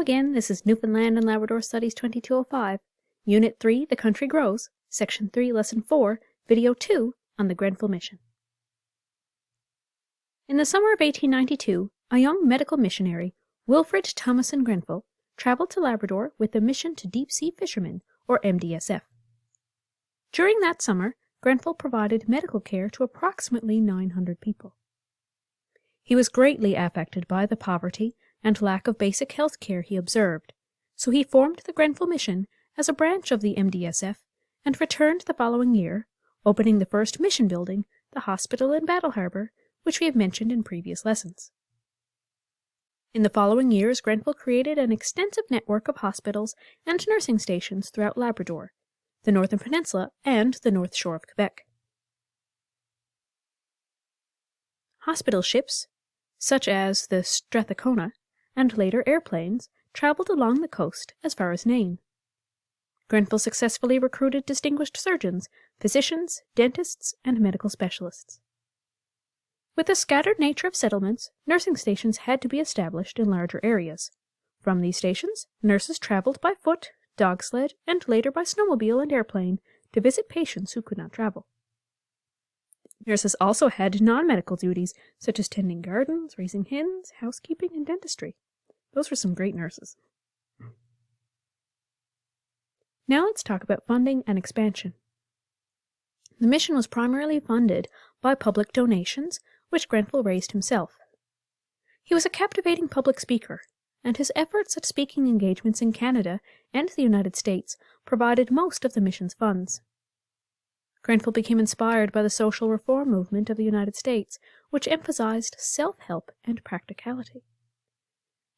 again, this is Newfoundland and Labrador Studies 2205, Unit 3, The Country Grows, Section 3, Lesson 4, Video 2 on the Grenfell Mission. In the summer of 1892, a young medical missionary, Wilfred Thomason Grenfell, traveled to Labrador with a mission to deep-sea fishermen, or MDSF. During that summer, Grenfell provided medical care to approximately 900 people. He was greatly affected by the poverty and lack of basic health care he observed, so he formed the Grenfell Mission as a branch of the MDSF and returned the following year, opening the first mission building, the hospital in Battle Harbour, which we have mentioned in previous lessons. In the following years, Grenfell created an extensive network of hospitals and nursing stations throughout Labrador, the Northern Peninsula, and the North Shore of Quebec. Hospital ships, such as the Strathcona, and later airplanes, traveled along the coast as far as Nain. Grenfell successfully recruited distinguished surgeons, physicians, dentists, and medical specialists. With the scattered nature of settlements, nursing stations had to be established in larger areas. From these stations, nurses traveled by foot, dog sled, and later by snowmobile and airplane to visit patients who could not travel. Nurses also had non-medical duties, such as tending gardens, raising hens, housekeeping, and dentistry. Those were some great nurses. Now let's talk about funding and expansion. The mission was primarily funded by public donations, which Grenfell raised himself. He was a captivating public speaker, and his efforts at speaking engagements in Canada and the United States provided most of the mission's funds. Grenfell became inspired by the social reform movement of the United States, which emphasized self-help and practicality.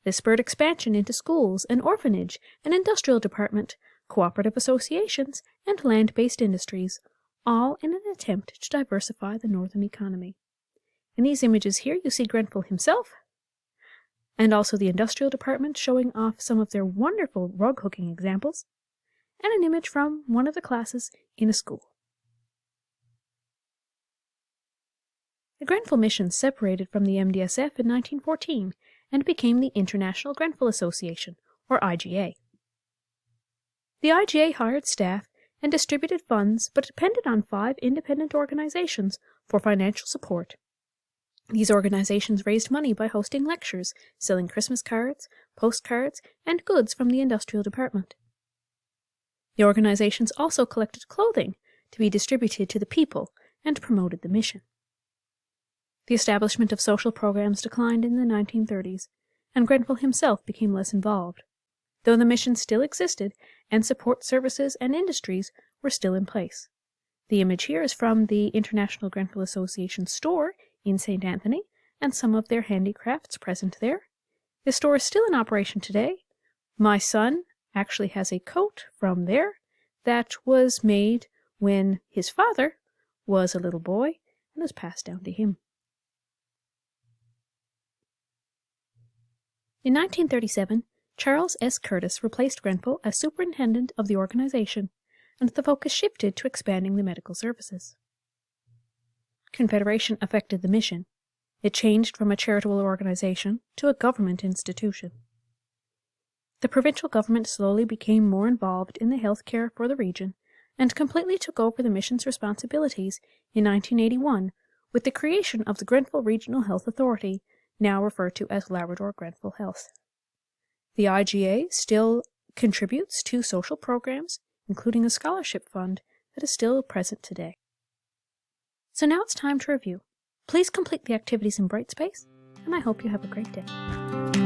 This spurred expansion into schools, an orphanage, an industrial department, cooperative associations, and land-based industries, all in an attempt to diversify the northern economy. In these images here, you see Grenfell himself, and also the industrial department showing off some of their wonderful rug hooking examples, and an image from one of the classes in a school. The Grenfell Mission separated from the MDSF in 1914 and became the International Grenfell Association, or IGA. The IGA hired staff and distributed funds, but depended on 5 independent organizations for financial support. These organizations raised money by hosting lectures, selling Christmas cards, postcards, and goods from the industrial department. The organizations also collected clothing to be distributed to the people and promoted the mission. The establishment of social programs declined in the 1930s, and Grenfell himself became less involved, though the mission still existed and support services and industries were still in place. The image here is from the International Grenfell Association store in St. Anthony, and some of their handicrafts present there. The store is still in operation today. My son actually has a coat from there that was made when his father was a little boy and was passed down to him. In 1937, Charles S. Curtis replaced Grenfell as superintendent of the organization, and the focus shifted to expanding the medical services. Confederation affected the mission. It changed from a charitable organization to a government institution. The provincial government slowly became more involved in the health care for the region and completely took over the mission's responsibilities in 1981 with the creation of the Grenfell Regional Health Authority, now referred to as Labrador Grenfell Health. The IGA still contributes to social programs, including a scholarship fund that is still present today. So now it's time to review. Please complete the activities in Brightspace, and I hope you have a great day.